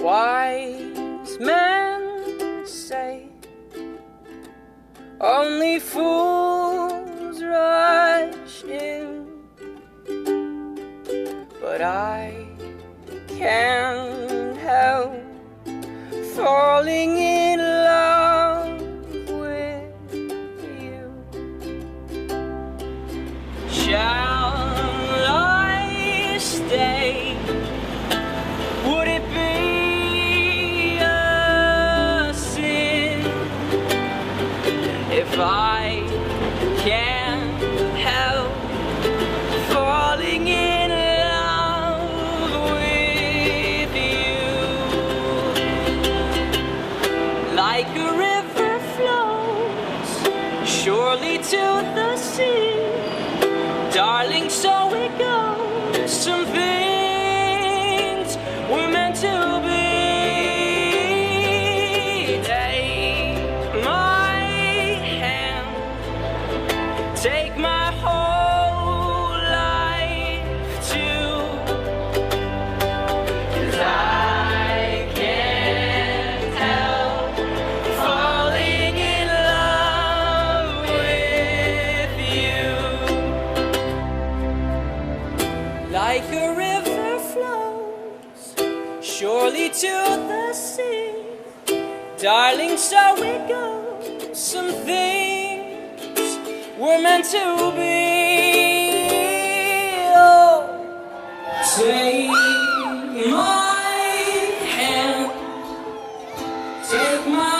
Wise men say only fools rush in, but I can't help falling in love with you. Shall I stay? Would it be a sin if I can't help falling in love with you? Like a river flows surely to the sea, darling, so it goes. Some things we're meant to be. Take my hand, take my whole life too, 'cause I can't help falling in love with you. Like a river flows surely to the sea, darling, so it goes. Some things we're meant to be. Oh, take my hand, take my